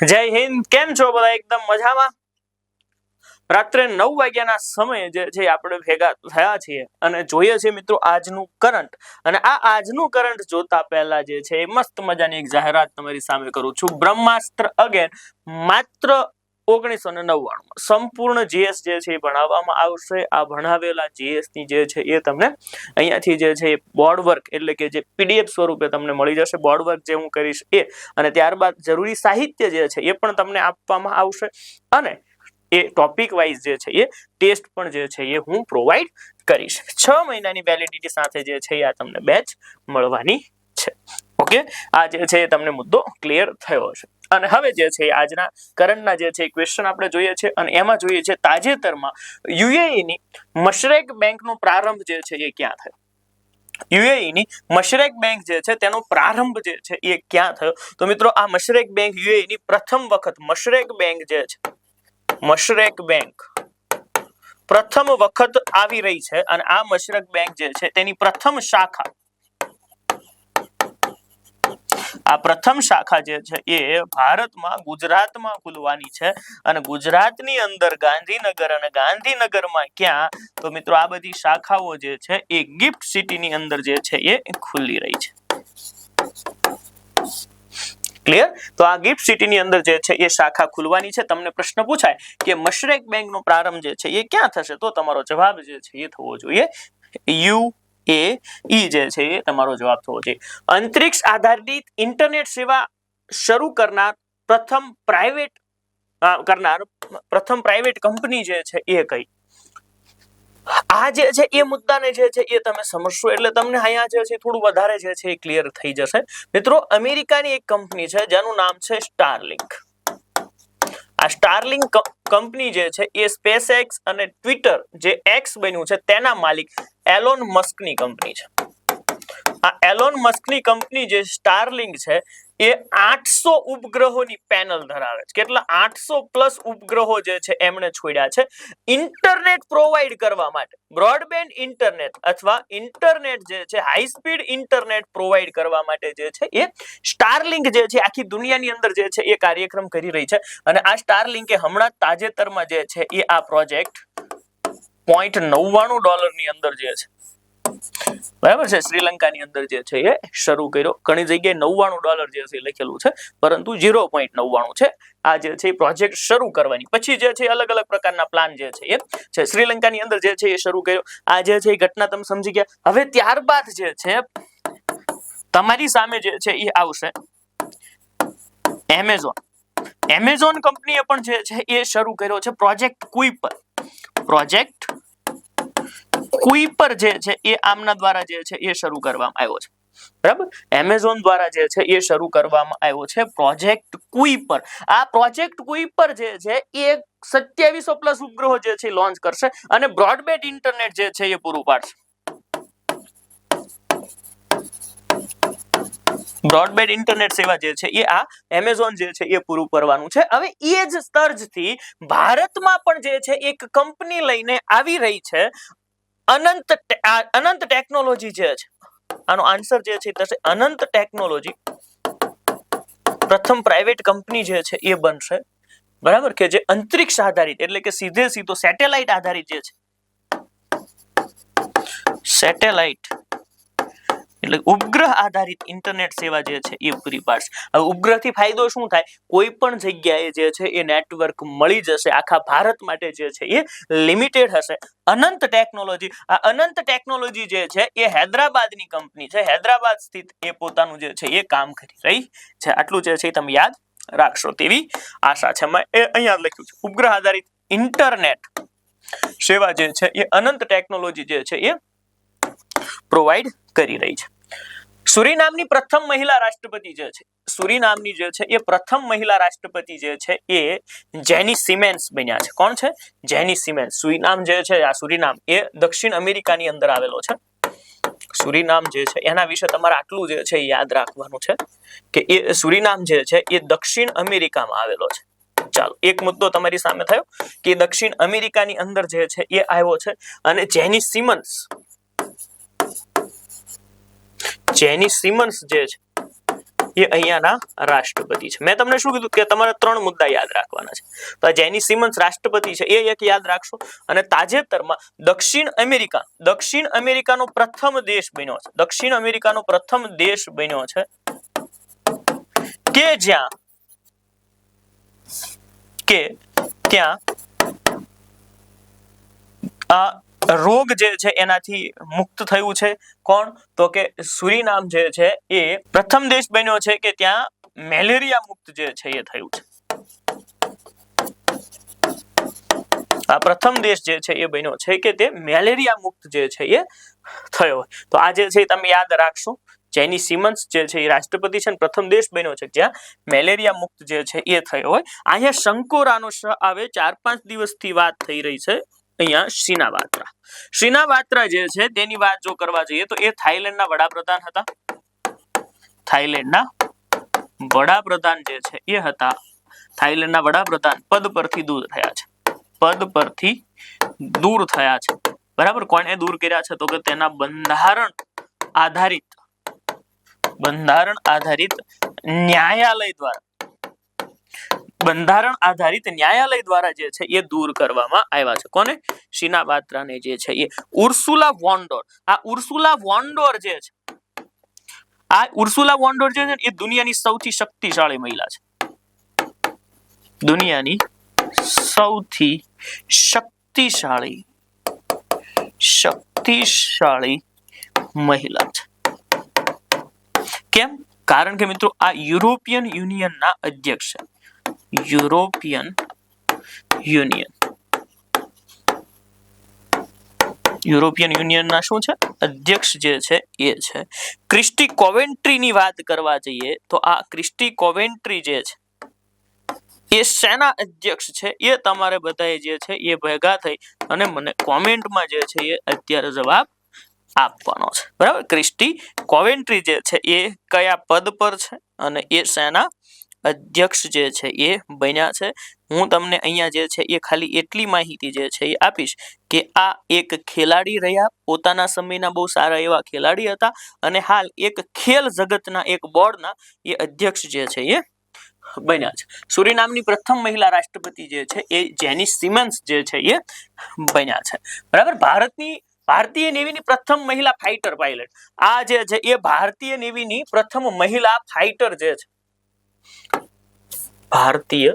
જય હિન્દ. કેમ છો બધા? એકદમ મજામાં. રાત્રે 9 વાગ્યાના સમયે જે છે આપણે ભેગા થયા છીએ અને જોઈએ છીએ મિત્રો આજનું કરંટ. અને આ આજનું કરંટ જોતા પહેલા જે છે એ મસ્ત મજાની એક જાહેરાત તમારી સામે કરું છું. બ્રહ્માસ્ત્ર અગેન માત્ર 1999 સંપૂર્ણ જીએસ જે છે એ ભણાવવામાં આવશે. આ ભણાવેલા જીએસ ની જે છે એ તમને અહીંયાથી જે છે બોર્ડ વર્ક એટલે કે જે પીડીએફ સ્વરૂપે તમને મળી જશે. બોર્ડ વર્ક જે હું કરીશ એ અને ત્યારબાદ જરૂરી સાહિત્ય જે છે એ પણ તમને આપવામાં આવશે અને એ ટોપિક વાઇઝ જે છે એ ટેસ્ટ પણ જે છે એ હું પ્રોવાઈડ કરીશ. 6 મહિનાની વેલિડિટી સાથે જે છે આ તમને બેચ મળવાની છે. ઓકે, આ જે છે તમને મુદ્દો ક્લિયર થયો છે. અને હવે જે છે આજના કરંટના જે છે ક્વેશ્ચન આપણે જોઈએ છે અને એમાં જોઈએ છે તાજેતરમાં યુએઈ ની મશરેક બેંકનો પ્રારંભ જે છે એ ક્યાં થયો? યુએઈ ની મશરેક બેંક જે છે તેનો પ્રારંભ જે છે એ ક્યાં થયો? તો મિત્રો આ મશરેક બેંક યુએઈ ની પ્રથમ વખત મશરેક બેંક જે છે મશરેક બેંક પ્રથમ વખત આવી રહી છે અને આ મશરેક બેંક જે છે તેની પ્રથમ શાખા જે છે એ ભારતમાં ગુજરાતમાં ખુલવાની છે અને ગુજરાતની અંદર ગાંધીનગર અને ગાંધીનગરમાં ક્યાં? તો મિત્રો આ બધી શાખાઓ જે છે એ ગિફ્ટ સિટીની અંદર જે છે એ ખુલી રહી છે. ક્લિયર? તો આ ગિફ્ટ સિટીની અંદર જે છે એ શાખા ખુલવાની છે. તમને પ્રશ્ન પૂછાય કે મશરેક બેંકનો પ્રારંભ જે છે એ ક્યાં થશે? તો તમારો જવાબ જે છે એ થવો જોઈએ યુએઈ જે છે એ તમારો જવાબ થવો જોઈએ. અંતરિક્ષ આધારિત ઇન્ટરનેટ સેવા શરૂ કરનાર પ્રથમ પ્રાઇવેટ કંપની જે છે એ કઈ? આ જે છે એ મુદ્દાને જે છે એ તમે સમજશો એટલે તમને અહીંયા જે છે થોડું વધારે જે છે એ ક્લિયર થઈ જશે. મિત્રો અમેરિકાની એક કંપની છે જેનું નામ છે સ્ટારલિંક. આ સ્ટારલિંક કંપની જે છે એ સ્પેસએક્સ અને ટ્વિટર જે એક્સ બન્યું છે તેના માલિક એલોન મસ્કની કંપની છે. આ એલોન મસ્કની કંપની જે સ્ટારલિંક છે એ 800 ઉપગ્રહોની પેનલ ધરાવે છે. કેટલા? 800+ ઉપગ્રહો જે છે એમણે છોડ્યા છે ઇન્ટરનેટ પ્રોવાઈડ કરવા માટે. બ્રોડબેન્ડ ઇન્ટરનેટ અથવા ઇન્ટરનેટ જે છે હાઈ સ્પીડ ઇન્ટરનેટ પ્રોવાઈડ કરવા માટે જે છે એ સ્ટારલિંક જે છે આખી દુનિયાની અંદર જે છે એ કાર્યક્રમ કરી રહી છે. અને આ સ્ટારલિંકે હમણાં તાજેતરમાં જે છે એ આ પ્રોજેક્ટ $0.99 ની અંદર જે છે બરાબર છે શ્રીલંકાની અંદર જે છે એ શરૂ કર્યો. ઘણી જગ્યાએ $99 જે છે લખેલું છે પરંતુ 0.99 છે. આ જે છે પ્રોજેક્ટ શરૂ કરવાની પછી જે છે અલગ અલગ પ્રકારના પ્લાન જે છે એ છે શ્રીલંકાની અંદર જે છે એ શરૂ કર્યો. આ જે છે એ ઘટના તમે સમજી ગયા. હવે ત્યારબાદ જે છે તમારી સામે જે છે એ આવશે એમેઝોન કંપનીએ પણ જે છે એ શરૂ કર્યો છે પ્રોજેક્ટ કુઈપર જે છે એ આમના દ્વારા જે છે એ શરૂ કરવામાં આવ્યો છે. બરાબર, એમેઝોન દ્વારા જે છે એ શરૂ કરવામાં આવ્યો છે પ્રોજેક્ટ કુઈપર. આ પ્રોજેક્ટ કુઈપર જે છે એ 2700+ ઉપગ્રહો જે છે લોન્ચ કરશે અને બ્રોડબેન્ડ ઇન્ટરનેટ જે છે એ પૂરું પાડશે. બ્રોડબેન્ડ ઇન્ટરનેટ સેવા જે છે એ આ એમેઝોન જે છે એ પૂરું કરવાનું છે. હવે એ જ સ્તરથી ભારતમાં પણ જે છે એક કંપની લઈને આવી રહી છે અનંત ટેકનોલોજી જે છે. આનો આન્સર જે છે થશે અનંત ટેકનોલોજી. પ્રથમ પ્રાઇવેટ કંપની જે છે એ બનશે. બરાબર, કે જે અંતરિક્ષ આધારિત એટલે કે સીધો સેટેલાઇટ આધારિત જે છે સેટેલાઇટ એટલે ઉપગ્રહ આધારિત ઇન્ટરનેટ સેવા જે છે એ પૂરી પાડશે. હવે ઉપગ્રહથી ફાયદો શું થાય? કોઈ પણ જગ્યાએ જે છે એ નેટવર્ક મળી જશે. આખા ભારત માટે જે છે એ લિમિટેડ હશે. અનંત ટેકનોલોજી, આ અનંત ટેકનોલોજી જે છે એ હૈદરાબાદની કંપની છે. હૈદરાબાદ સ્થિત એ પોતાનું જે છે એ કામ કરી રહી છે. આટલું જે છે તમે યાદ રાખશો તેવી આશા છે. મેં અહીંયા લખ્યું છે ઉપગ્રહ આધારિત ઇન્ટરનેટ સેવા જે છે એ અનંત ટેકનોલોજી જે છે એ પ્રોવાઈડ કરી રહી છે. સુરીનામની પ્રથમ મહિલા રાષ્ટ્રપતિ જે છે સુરીનામની જે છે એ પ્રથમ મહિલા રાષ્ટ્રપતિ જે છે એ જેની સિમેન્સ બન્યા છે. કોણ છે? જેની સિમેન્સ. સુરીનામ જે છે આ સુરીનામ એ દક્ષિણ અમેરિકાની અંદર આવેલો છે. સુરીનામ જે છે એના વિશે તમારે આટલું જે છે યાદ રાખવાનું છે કે એ સુરીનામ જે છે એ દક્ષિણ અમેરિકામાં આવેલો છે. ચાલો, એક મુદ્દો તમારી સામે થયો કે દક્ષિણ અમેરિકાની અંદર જે છે એ આવ્યો છે. અને જેની સિમન્સ જે છે એ અહીંયાના રાષ્ટ્રપતિ છે. મેં તમને શું કીધું કે તમારે 3 મુદ્દા યાદ રાખવાના છે. તો આ જેની સિમન્સ રાષ્ટ્રપતિ છે એ એક યાદ રાખશો. અને તાજેતરમાં દક્ષિણ અમેરિકાનો પ્રથમ દેશ બન્યો છે. દક્ષિણ અમેરિકાનો પ્રથમ દેશ બન્યો છે કે ત્યાં આ રોગ જે છે એનાથી મુક્ત થયું છે. કોણ? તો કે સુરીનામ જે છે એ પ્રથમ દેશ બન્યો છે કે ત્યાં મેલેરિયા મુક્ત જે છે એ થયું છે. આ પ્રથમ દેશ જે છે એ બન્યો છે કે તે મેલેરિયા મુક્ત જે છે એ થયો. તો આ જે છે તમે યાદ રાખશો. જેની સિમન્સ જે છે એ રાષ્ટ્રપતિ છે, પ્રથમ દેશ બન્યો છે જ્યાં મેલેરિયા મુક્ત જે છે એ થયો હોય. અહીંયા શંકોરાનો શ આવે. 4-5 દિવસથી વાત થઈ રહી છે. અહીંયા શ્રીનાવાત્રા જે છે તેની વાત જો કરવા જઈએ તો એ થાઈલેન્ડના વડાપ્રધાન હતા. થાઈલેન્ડના વડાપ્રધાન જે છે એ હતા. થાઈલેન્ડના વડાપ્રધાન પદ પરથી દૂર થયા છે. બરાબર. કોણે દૂર કર્યા છે? તો કે તેના બંધારણ આધારિત ન્યાયાલય દ્વારા જે છે એ દૂર કરવામાં આવ્યા છે. કોને? શ્રીનાવાત્રાને જે છે એ. ઉર્સુલા વોન્ડોર જે છે એ દુનિયાની સૌથી શક્તિશાળી મહિલા છે. દુનિયાની સૌથી શક્તિશાળી મહિલા છે. કેમ? કારણ કે મિત્રો આ યુરોપિયન યુનિયનના અધ્યક્ષ છે. યુરોપિયન યુનિયનના શું છે? અધ્યક્ષ જે છે એ છે. ક્રિસ્ટી કોવેન્ટ્રીની વાત કરવા જઈએ તો આ ક્રિસ્ટી કોવેન્ટ્રી જે છે એ સેના અધ્યક્ષ છે. એ તમારે બધાએ જે છે એ ભેગા થઈ અને મને કોમેન્ટમાં જે છે એ અત્યારે જવાબ આપવાનો છે. બરાબર. ક્રિસ્ટી કોવેન્ટ્રી જે છે એ કયા પદ પર છે અને એ સેના અધ્યક્ષ જે છે એ બન્યા છે. હું તમને અહીંયા જે છે એ ખાલી એટલી માહિતી જે છે એ આપીશ કે આ એક ખેલાડી રહ્યા. પોતાના સમયના બહુ સારા એવા ખેલાડી હતા અને હાલ એક ખેલ જગતના એક બોર્ડના એ અધ્યક્ષ જે છે એ બન્યા છે. સુરીનામની પ્રથમ મહિલા રાષ્ટ્રપતિ જે છે એ જેની સિમન્સ જે છે એ બન્યા છે. બરાબર. ભારતીય નેવીની પ્રથમ મહિલા ફાઇટર પાયલટ. આ જે છે એ ભારતીય નેવીની પ્રથમ મહિલા ફાઇટર જે છે. ભારતીય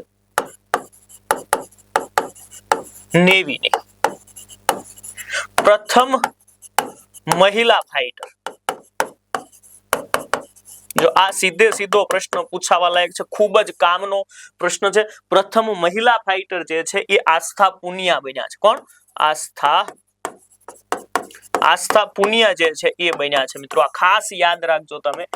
નેવીની પ્રથમ મહિલા ફાઇટર. જો આ સીધો પ્રશ્ન પૂછાવા લાયક છે. ખૂબ જ કામનો પ્રશ્ન છે. પ્રથમ મહિલા ફાઇટર જે છે એ આસ્થા પુનિયા બન્યા છે. કોણ? આસ્થા પુનિયા જે છે એ બન્યા છે. મિત્રો આ ખાસ યાદ રાખજો તમે.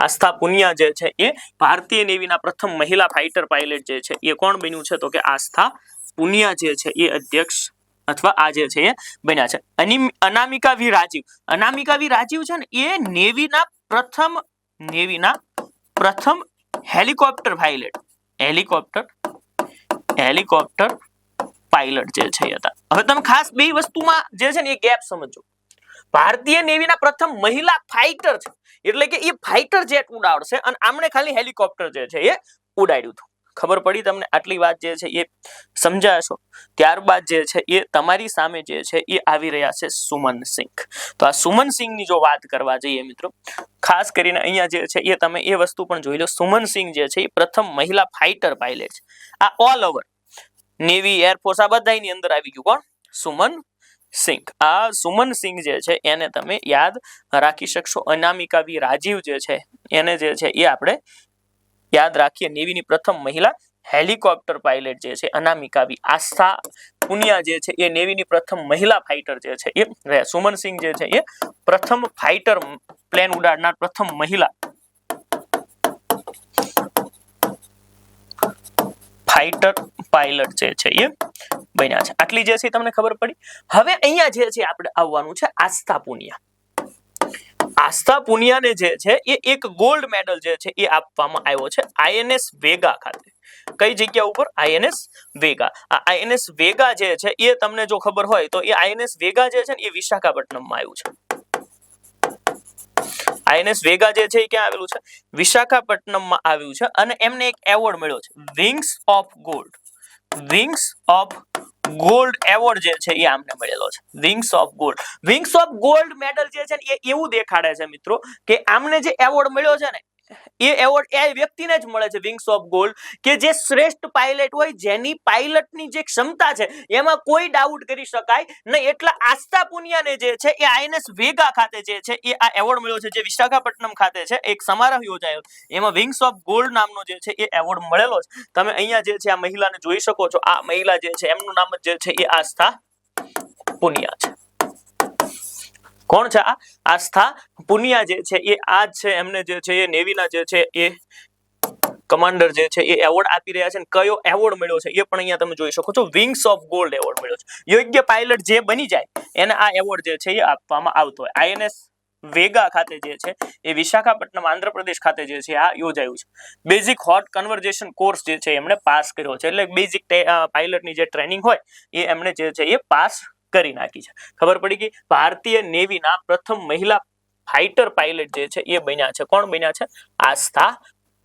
આસ્થા પુનિયા જે છે એ ભારતીય નેવીના પ્રથમ મહિલા ફાઇટર પાયલટ જે છે એ કોણ બન્યું છે? તો કે આસ્થા પુનિયા જે છે એ અધ્યક્ષ અથવા આ જે છે એ બન્યા છે. અનામિકા વી રાજીવ છે ને એ નેવીના પ્રથમ હેલિકોપ્ટર પાયલટ જે છે હતા. હવે તમે ખાસ બે વસ્તુમાં જે છે ને એ ગેપ સમજો. ભારતીય નેવીના પ્રથમ મહિલા ફાઇટર છે એટલે કે એ ફાઇટર જેટ ઉડાડશે અને આમણે ખાલી હેલિકોપ્ટર જે છે એ ઉડાડ્યું હતું. ખબર પડી તમને? આટલી વાત જે છે એ સમજાશો. ત્યારબાદ જે છે એ તમારી સામે જે છે એ આવી રહ્યા છે સુમન સિંઘ. તો આ સુમન સિંઘની જો વાત કરવા જઈએ મિત્રો, ખાસ કરીને અહીંયા જે છે એ તમે એ વસ્તુ પણ જોઈ લો. સુમન સિંઘ જે છે એ પ્રથમ મહિલા ફાઇટર પાયલટ છે. આ ઓલ ઓવર નેવી, એરફોર્સ આ બધાની અંદર આવી ગયું. કોણ? સુમન સિંઘ. આ સુમન સિંઘ જે છે એને તમે યાદ રાખી શકશો. અનામિકા વી રાજીવ જે છે એને જે છે એ આપણે યાદ રાખીએ. નેવીની પ્રથમ મહિલા હેલિકોપ્ટર પાયલટ જે છે અનામિકા વી. આસ્થા પુનિયા જે છે એ નેવીની પ્રથમ મહિલા ફાઇટર જે છે એ રહ્યા. સુમન સિંઘ જે છે એ પ્રથમ ફાઇટર પ્લેન ઉડાડનાર પ્રથમ મહિલા ફાઇટર પાયલટ જે છે એ બન્યા છે. આટલી જે છે તમને ખબર પડી. હવે અહીંયા જે છે આપણે આવવાનું છે આસ્થા પુનિયા. આસ્થા પુનિયાને જે છે એ એક ગોલ્ડ મેડલ જે છે એ આપવામાં આવ્યો છે INS વેગા ખાતે. કઈ જગ્યા ઉપર? INS વેગા. આ INS વેગા જે છે એ તમને જો ખબર હોય તો એ INS વેગા જે છે ને એ વિશાખાપટ્ટનમમાં આવ્યું છે. આઈએનએસ વેગા જે છે એ ક્યાં આવેલું છે? વિશાખાપટ્ટનમમાં આવ્યું છે અને એમને એક એવોર્ડ મળ્યો છે wings of gold. Wings of gold award જે છે એ આમને મળેલો છે. Wings of gold. Wings of gold medal જે છે ને એ એવું દેખાડે છે મિત્રો કે આમને જે એવોર્ડ મળ્યો છે ને એ એવોર્ડ એ વ્યક્તિને જ મળે છે વિંગ્સ ઓફ ગોલ્ડ કે જે શ્રેષ્ઠ પાયલટ હોય, જેની પાયલટની જે ક્ષમતા છે એમાં કોઈ ડાઉટ કરી શકાય નહીં. એટલા આસ્થા પુનિયાને જે છે એ આઈએનએસ વેગા ખાતે જે છે એ આ એવોર્ડ મળ્યો છે, જે વિશાખાપટ્ટનમ ખાતે છે. એક સમારોહ યોજાયો એમાં વિંગ્સ ઓફ ગોલ્ડ નામનો જે છે એ એવોર્ડ મળેલો છે. તમે અહીંયા જે છે આ મહિલાને જોઈ શકો છો. આ મહિલા જે છે એમનું નામ જે છે એ આસ્થા પુનિયા છે. કોણ છે આ? આસ્થા પુનિયા જે છે એ આ છે, એમને જે છે એ નેવીના જે છે એ કમાન્ડર જે છે એ એવોર્ડ આપી રહ્યા છે. અને કયો એવોર્ડ મળ્યો છે એ પણ અહીંયા તમે જોઈ શકો છો. વિંગ્સ ઓફ ગોલ્ડ એવોર્ડ મળ્યો છે. યોગ્ય પાયલટ જે બની જાય એને આ એવોર્ડ જે છે એ આપવામાં આવતો હોય. આઈએનએસ વેગા ખાતે જે છે એ વિશાખાપટ્ટનમ આંધ્રપ્રદેશ ખાતે જે છે આ યોજાયું છે. બેઝિક હોટ કન્વર્ઝેશન કોર્સ જે છે એમણે પાસ કર્યો છે. એટલે બેઝિક પાયલટની જે ટ્રેનિંગ હોય એ એમણે જે છે એ પાસ કરી નાખી છે. ખબર પડી ગઈ. ભારતીય નેવીના પ્રથમ મહિલા ફાઇટર પાયલટ જે છે એ બન્યા છે. કોણ બન્યા છે? આસ્થા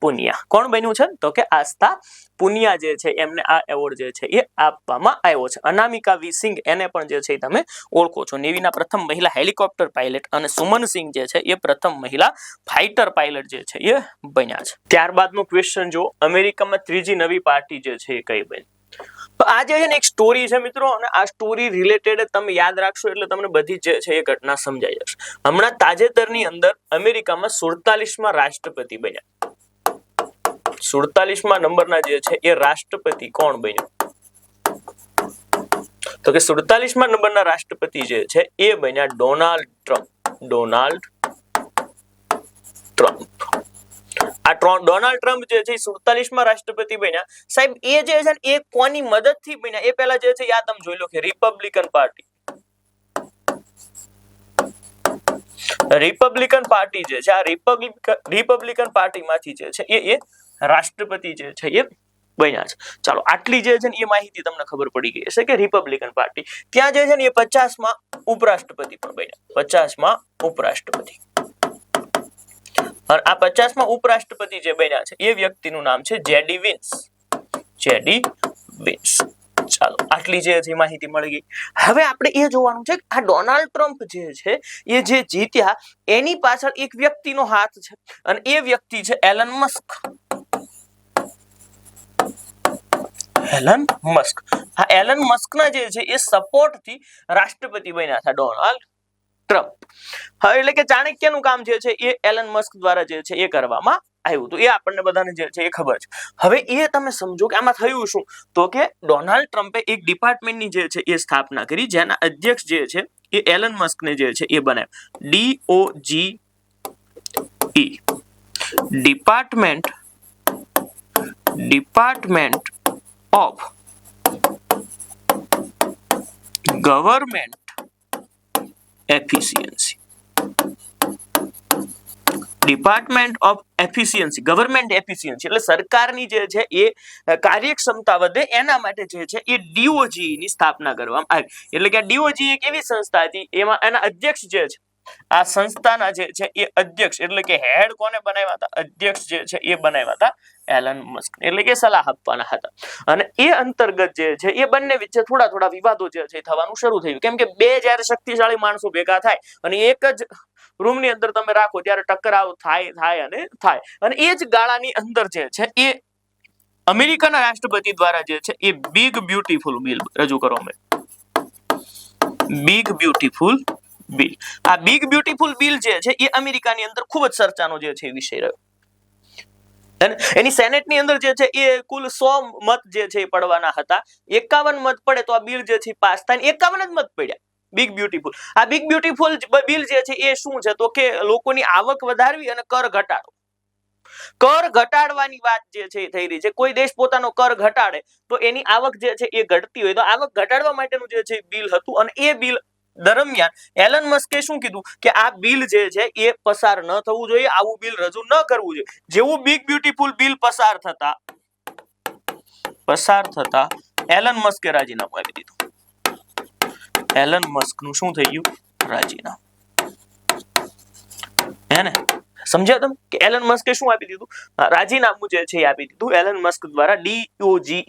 પુનિયા. કોણ બન્યું છે? તો કે આસ્થા પુનિયા જે છે એમને આ એવોર્ડ જે છે એ આપવામાં આવ્યો છે. અનામિકા વી સિંઘ એને પણ જે છે તમે ઓળખો છો. નેવીના પ્રથમ મહિલા હેલિકોપ્ટર પાયલટ અને સુમન સિંહ જે છે એ પ્રથમ મહિલા ફાઇટર પાયલટ જે છે એ બન્યા છે. ત્યારબાદનો ક્વેશ્ચન જો, અમેરિકામાં ત્રીજી નવી પાર્ટી જે છે એ કઈ બની? તો આ જે છે ને એક સ્ટોરી છે મિત્રો, અને આ સ્ટોરી રિલેટેડ તમે યાદ રાખશો એટલે તમને બધી જે છે એ ઘટના સમજાઈ જશે. હમણાં તાજેતરની અંદર અમેરિકામાં 47માં રાષ્ટ્રપતિ બન્યા. 47મા નંબરના જે છે એ રાષ્ટ્રપતિ કોણ બન્યો? તો કે 47મા નંબરના રાષ્ટ્રપતિ જે છે એ બન્યા ડોનાલ્ડ ટ્રમ્પ. Donald Trump. આ ડોનાલ્ડ ટ્રમ્પ જે છે 47મા રાષ્ટ્રપતિ બન્યા. સાહેબ એ જે છે એ કોની મદદથી બન્યા એ પહેલા જે છે યાદ તમે જોઈ લો કે રિપબ્લિકન પાર્ટી. રિપબ્લિકન પાર્ટી જે છે આ રિપબ્લિકન પાર્ટીમાંથી જે છે એ રાષ્ટ્રપતિ જે છે એ બન્યા છે. ચાલો આટલી જે છે ને એ માહિતી તમને ખબર પડી ગઈ હશે કે રિપબ્લિકન પાર્ટી. ત્યાં જે છે ને એ 50મા ઉપરાષ્ટ્રપતિ પણ બન્યા. 50મા ઉપરાષ્ટ્રપતિ. અને આ 50મા ઉપરાષ્ટ્રપતિ જે બન્યા છે એ વ્યક્તિનું નામ છે જેડી વિન્સ. JD wins. ચાલો આટલી જે છે માહિતી મળી ગઈ. હવે આપણે એ જોવાનું છે કે આ ડોનાલ્ડ ટ્રમ્પ જે છે એ જે જીત્યા એની પાછળ એક વ્યક્તિનો હાથ છે અને એ વ્યક્તિ છે એલન મસ્ક. Elon Musk. આ એલન મસ્કના જે છે એ સપોર્ટથી રાષ્ટ્રપતિ બન્યા હતા ડોનાલ્ડ ટ્રમ્પ. હવે એટલે કે ચાણક્યનું કામ જે છે એ એલન મસ્ક દ્વારા જે છે એ કરવામાં આવ્યું હતું. એ આપણને બધાને જે છે એ ખબર છે. હવે એ તમે સમજો કે આમાં થયું શું? તો કે ડોનાલ્ડ ટ્રમ્પે એક ડિપાર્ટમેન્ટની જે છે એ સ્થાપના કરી, જેના અધ્યક્ષ જે છે એ એલન મસ્કને જે છે એ બનાવ્યા. DOGE. Department of government efficiency. Department of efficiency, government efficiency એટલે સરકારની જે છે એ કાર્યક્ષમતા વધે એના માટે જે છે એ DOGE ની સ્થાપના કરવામાં આવી. એટલે કે DOGE એક એવી સંસ્થા હતી એમાં એના અધ્યક્ષ જે છે આ સંસ્થાના જે છે એ અધ્યક્ષ એટલે કે હેડ કોને બનાવ્યા હતા? અધ્યક્ષ જે છે એ બનાવ્યા હતા એલન મસ્ક. એટલે કે સલાહ આપવાના હતા. અને એ અંતર્ગત જે છે એ બંને વચ્ચે થોડા વિવાદો જે છે થવાનું શરૂ થયું. કેમ કે બે જ્યારે શક્તિશાળી માણસો ભેગા થાય અને એક જ રૂમની અંદર તમે રાખો ત્યારે ટકરાવ થાય. અને એ જ ગાળાની અંદર જે છે એ અમેરિકાના રાષ્ટ્રપતિ દ્વારા જે છે એ બિગ બ્યુટીફુલ બિલ રજૂ કરવામાં આવ્યું. Big beautiful bill. આ બિગ બ્યુટીફુલ બિલ જે છે એ અમેરિકાની અંદર ખૂબ જ ચર્ચાનો જે છે વિષય રહ્યો. અને એની સેનેટની અંદર જે છે એ કુલ 100 મત જે છે એ પડવાના હતા. 51 મત પડે તો આ બિલ જે છે પાસ થાય. 51 જ મત પડ્યા. Big beautiful. આ બિગ બ્યુટીફુલ બિલ જે છે એ શું છે? તો કે લોકોની આવક વધારવી અને કર ઘટાડો. કર ઘટાડવાની વાત જે છે એ થઈ રહી છે. કોઈ દેશ પોતાનો કર ઘટાડે તો એની આવક જે છે એ ઘટતી હોય તો આવક ઘટાડવા માટેનું જે છે બિલ હતું. અને એ બિલ દરમિયાન એલન મસ્કે શું કીધું કે આ બિલ જે છે એ પસાર ન થવું જોઈએ, આવું બિલ રજૂ ન કરવું જોઈએ. જેવું બિગ બ્યુટીફુલ બિલ પસાર થતા એલન મસ્કે રાજીનામું આપી દીધું. એલન મસ્કનું શું થઈ ગયું? રાજીનામું. હે ને? સમજ્યા તમે કે એલન મસ્કે શું આપી દીધું? રાજીનામું જે છે એ આપી દીધું એલન મસ્ક દ્વારા. DOGE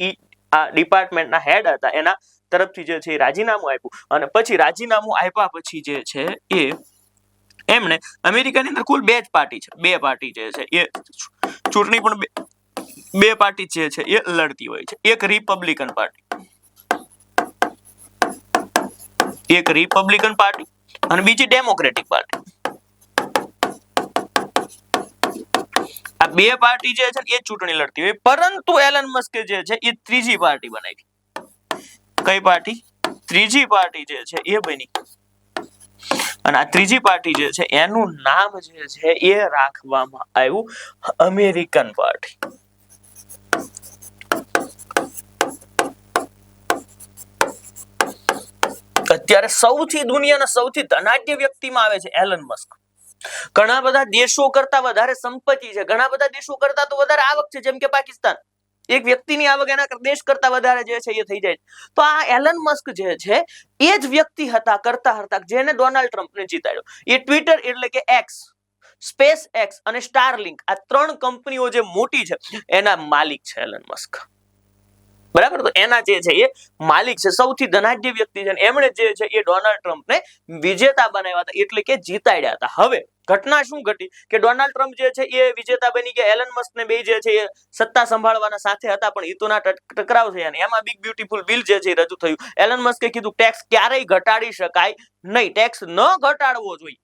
આ ડિપાર્ટમેન્ટના હેડ હતા એના તરફથી જે છે એ રાજીનામું આપ્યું. અને પછી રાજીનામું આપ્યા પછી જે છે એ એમણે અમેરિકાની અંદર કુલ બે જ પાર્ટી છે, બે પાર્ટી જે છે એ ચૂંટણી પણ બે પાર્ટી જે છે એ લડતી હોય છે. એક રિપબ્લિકન પાર્ટી અને બીજી ડેમોક્રેટિક પાર્ટી. આ બે પાર્ટી જે છે એ ચૂંટણી લડતી હોય, પરંતુ એલન મસ્કે જે છે એ ત્રીજી પાર્ટી બનાવી. કઈ પાર્ટી? ત્રીજી પાર્ટી જે છે એ બની. અને આ ત્રીજી પાર્ટી જે છે એનું નામ જે છે એ રાખવામાં આવ્યું અમેરિકન પાર્ટી. અત્યારે દુનિયાના સૌથી ધનાઢ્ય વ્યક્તિમાં આવે છે એલન મસ્ક. ઘણા બધા દેશો કરતા વધારે સંપત્તિ છે, ઘણા બધા દેશો કરતા તો વધારે આવક છે, જેમ કે પાકિસ્તાન. એક વ્યક્તિની આવક એના દેશ કરતા વધારે જે છે એ થઈ જાય. તો આ એલન મસ્ક જે છે એ જ વ્યક્તિ કરતા જેને ડોનાલ્ડ ટ્રમ્પને જીતાડ્યો. એ ટ્વિટર એટલે કે એક્સ, સ્પેસ એક્સ અને સ્ટારલિંક આ ત્રણ કંપનીઓ જે મોટી છે એના માલિક છે એલન મસ્ક. બરાબર? તો એના જે છે એ માલિક છે, સૌથી ધનાઢ્ય વ્યક્તિ છે. એમણે જે છે એ ડોનાલ્ડ ટ્રમ્પને વિજેતા બનાવ્યા હતા, એટલે કે જીતાડ્યા હતા. હવે ઘટના શું ઘટી કે ડોનાલ્ડ ટ્રમ્પ જે છે એ વિજેતા બની ગયા, એલન મસ્ક ને બે જે છે એ સત્તા સંભાળવાના સાથે હતા, પણ હિતોના ટકરાવ થયા અને એમાં બિગ બ્યુટીફુલ બિલ જે છે એ રજૂ થયું. એલન મસ્કે કીધું ટેક્સ ક્યારેય ઘટાડી શકાય નહીં, ટેક્સ ન ઘટાડવો જોઈએ.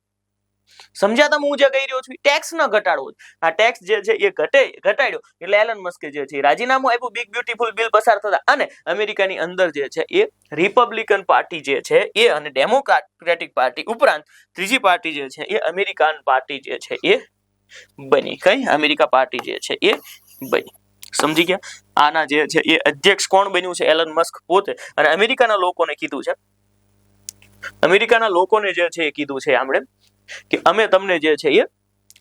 સમજ્યા તમે હું જે કહી રહ્યો છું? ટેક્સ ન ઘટાડવો. આ ટેક્સ જે છે એ ઘટાડ્યો એટલે એલન મસ્કે જે છે રાજીનામું આપ્યું. બિગ બ્યુટીફુલ બિલ પસાર થતા અને અમેરિકાની અંદર જે છે એ રિપબ્લિકન પાર્ટી જે છે એ અને ડેમોક્રેટિક પાર્ટી ઉપરાંત ત્રીજી પાર્ટી જે છે એ અમેરિકન પાર્ટી જે છે એ બની. કઈ? અમેરિકા પાર્ટી જે છે એ બની. સમજી ગયા? આના જે છે એ અધ્યક્ષ કોણ બન્યું છે? એલન મસ્ક પોતે. અને અમેરિકાના લોકોને કીધું છે, જે છે એ કીધું છે આપણે કે અમે તમને જે છે એ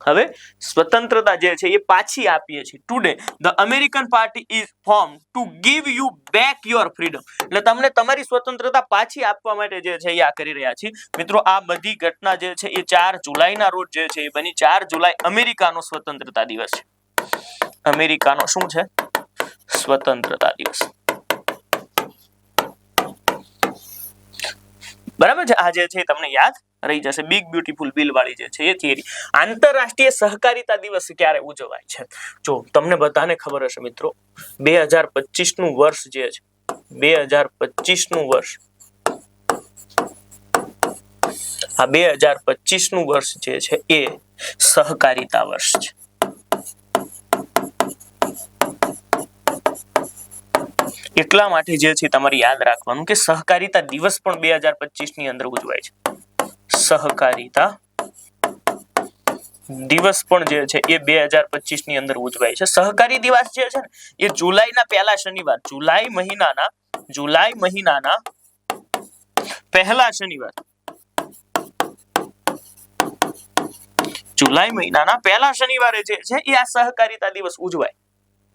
હવે સ્વતંત્રતા જે છે એ પાછી આપીએ છીએ. Today the American party is form to give you back your freedom. એટલે તમને તમારી સ્વતંત્રતા પાછી આપવા માટે જે છે એ આ કરી રહ્યા છીએ. મિત્રો, આ બધી ઘટના જે છે એ 4 જુલાઈના રોજ જે છે એ બની. 4 જુલાઈ અમેરિકાનો સ્વતંત્રતા દિવસ છે. અમેરિકાનો શું છે? સ્વતંત્રતા દિવસ. બરાબર છે? આ જે છે તમને યાદ રહી જશે. બિગ બ્યુટીફુલ બિલ વાળી જે છે એ થિયરી. આંતરરાષ્ટ્રીય સહકારિતા દિવસ ક્યારે ઉજવાય છે? જો તમને બધાને ખબર હશે મિત્રો, 2025 નું વર્ષ જે છે, 2025 નું વર્ષ, આ 2025 નું વર્ષ જે છે એ સહકારિતા વર્ષ છે. એટલા માટે જે છે તમારે યાદ રાખવાનું કે સહકારિતા દિવસ પણ 2025 ની અંદર ઉજવાય છે. સહકારિતા દિવસ પણ જે છે એ 2025 ની અંદર ઉજવાય છે. સહકારી દિવસ જે છે ને એ જુલાઈના પહેલા શનિવાર, જુલાઈ મહિનાના પહેલા શનિવાર, જુલાઈ મહિનાના પહેલા શનિવારે જે છે એ આ સહકારિતા દિવસ ઉજવાય.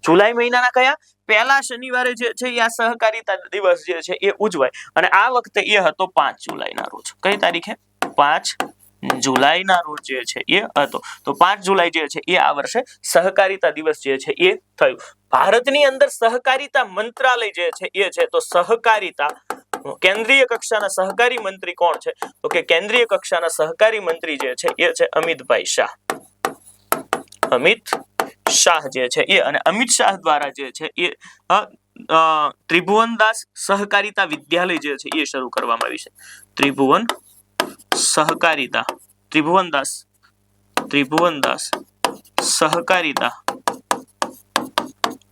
જુલાઈ મહિનાના કયા પહેલા શનિવારે જે છે એ આ સહકારિતા દિવસ જે છે એ ઉજવાય. અને આ વખતે એ હતો 5 જુલાઈના રોજ. કઈ તારીખે? 5 જુલાઈના રોજ જે છે એ હતો. તો 5 જુલાઈ જે છે એ આ વર્ષે સહકારિતા દિવસ જે છે એ થયું. ભારતની અંદર સહકારિતા મંત્રાલય જે છે એ છે તો સહકારિતા કેન્દ્રીય કક્ષાના સહકારી મંત્રી કોણ છે? તો કે કેન્દ્રીય કક્ષાના સહકારી મંત્રી જે છે એ છે અમિતભાઈ શાહ. અમિત શાહ જે છે એ, અને અમિત શાહ દ્વારા જે છે એ ત્રિભુવનદાસ સહકારિતા વિદ્યાલય જે છે એ શરૂ કરવામાં આવી છે. ત્રિભુવનદાસ સહકારિતા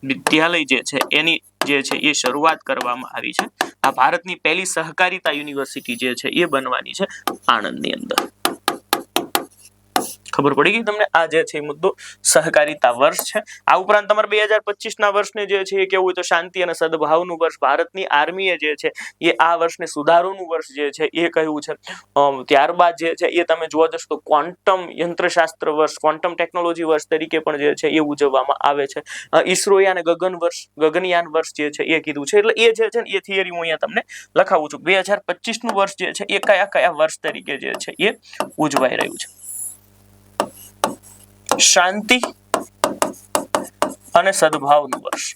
વિદ્યાલય જે છે એની જે છે એ શરૂઆત કરવામાં આવી છે. આ ભારતની પહેલી સહકારિતા યુનિવર્સિટી જે છે એ બનવાની છે આણંદની અંદર. ખબર પડી ગઈ તમને? આ જે છે મુદ્દો સહકારિતા વર્ષ છે. આ ઉપરાંત તમારે 2025 ના વર્ષને જે છે એ કેવું હોય તો શાંતિ અને સદભાવનું વર્ષ. ભારતની આર્મીએ જે છે એ આ વર્ષને સુધારોનું વર્ષ જે છે એ કહ્યું છે. ત્યારબાદ જે છે એ તમે જોવા જશો તો ક્વોન્ટમ યંત્રશાસ્ત્ર વર્ષ, ક્વોન્ટમ ટેકનોલોજી વર્ષ તરીકે પણ જે છે એ ઉજવવામાં આવે છે. ઈસરોએ આને ગગનયાન વર્ષ જે છે એ કીધું છે. એટલે એ જે છે ને એ થિયરી હું અહીંયા તમને લખાવું છું. 2025 નું વર્ષ જે છે એ કયા વર્ષ તરીકે જે છે એ ઉજવાઈ રહ્યું છે. શાંતિ અને સદભાવનું વર્ષ.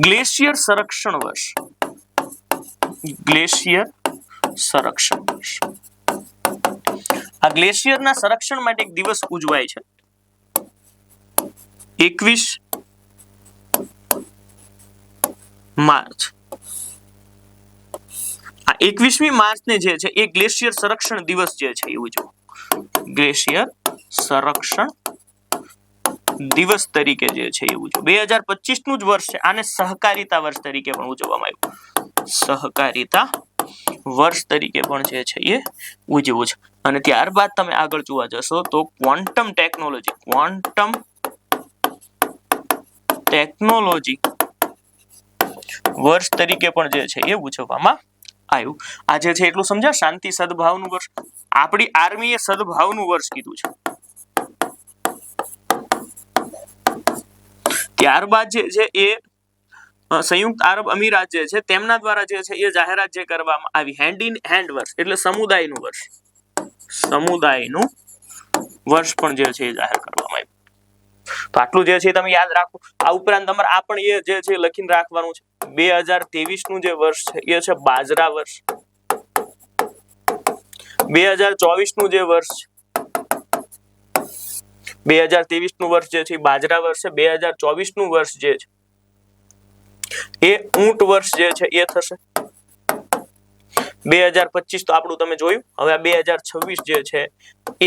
ગ્લેશિયર સંરક્ષણ વર્ષ. ગ્લેશિયર સંરક્ષણ વર્ષ. આ ગ્લેશિયરના સંરક્ષણ માટે એક દિવસ ઉજવાય છે 21 માર્ચ. આ 21મી માર્ચને જે છે એ ગ્લેશિયર સંરક્ષણ દિવસ જે છે એ ઉજવો. ગ્લેશિયર સંરક્ષણ દિવસ તરીકે જે છે એ ઉજવો. 2025 નું જ વર્ષ છે. આને સહકારિતા વર્ષ તરીકે પણ ઉજવવામાં આવ્યું. સહકારિતા વર્ષ તરીકે પણ જે છે એ ઉજવું છે. અને ત્યારબાદ તમે આગળ જોવા જશો તો ક્વોન્ટમ ટેકનોલોજી. ક્વોન્ટમ ટેકનોલોજી વર્ષ તરીકે પણ જે છે એ ઉજવવામાં આવ્યું. આ જે છે એટલું સમજ્યા. શાંતિ સદભાવનું વર્ષ. આપણી આર્મીએ સદભાવનું વર્ષ કીધું છે. ત્યારબાદ જે છે એ સંયુક્ત આરબ અમીરાત જે છે તેમના દ્વારા જે છે એ જાહેરાત જે કરવામાં આવી હેન્ડ ઇન હેન્ડ વર્ષ એટલે સમુદાયનું વર્ષ. સમુદાયનું વર્ષ પણ જે છે એ જાહેર કરવામાં આવ્યું. તો આટલું જે છે તમે યાદ રાખો. આ ઉપરાંત તમારે આ પણ એ જે છે લખીને રાખવાનું છે. 2023 નું જે વર્ષ છે એ છે બાજરા વર્ષ. 2024 નું જે વર્ષ છે 2023 નું વર્ષ જે છે એ બાજરા વર્ષ છે. 2024 નું વર્ષ જે છે એ ઊંટ વર્ષ જે છે એ થશે. 2025 તો આપણું તમે જોયું. હવે આ 2026 જે છે